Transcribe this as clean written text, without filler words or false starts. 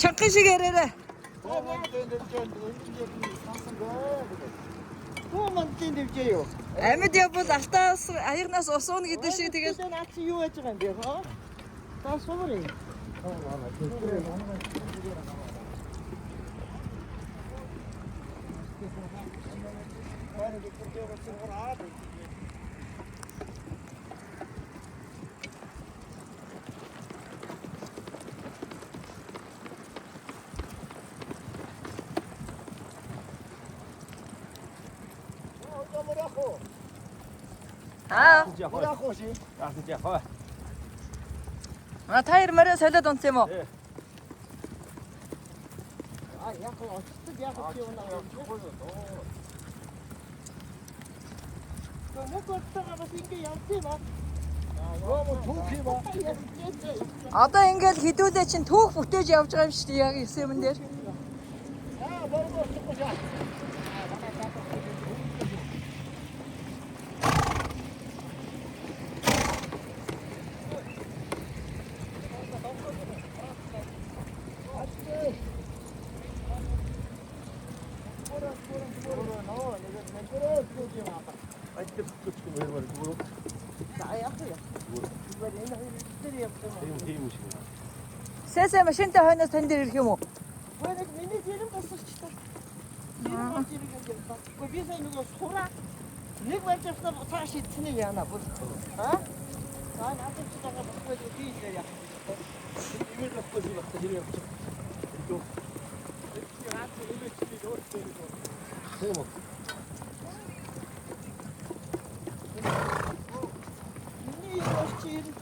Чанга шиг яраарай. Хөөмөндийн дэвжээ юу? Амьд явбал алтаас аягнаас усуун гэдэг шиг тэгэл наад чи юу яаж байгаа юм бэ хаа? Та сумрын. аа таяр морь солиод унт юм уу? Яг очтод яг явна. Мөкөттөгөө бас ингэ явчих ба. Одоо ингээд хідүүлээ чинь түүх бүтээж явж байгаа юм шүү дээ яг эсэмэн дээр. Сэсэ машинтай хойноос тань дээр ирэх юм уу? Миний зэрэг босчихлаа. Би сая нөгөө сураа нэг барьж авснаа цааш ицнийг яана бүр. Аа? Надад ч байгаа болохгүй би л яах. Имэйл авахгүй би багтаа хэрэг явчих. Тийм үү?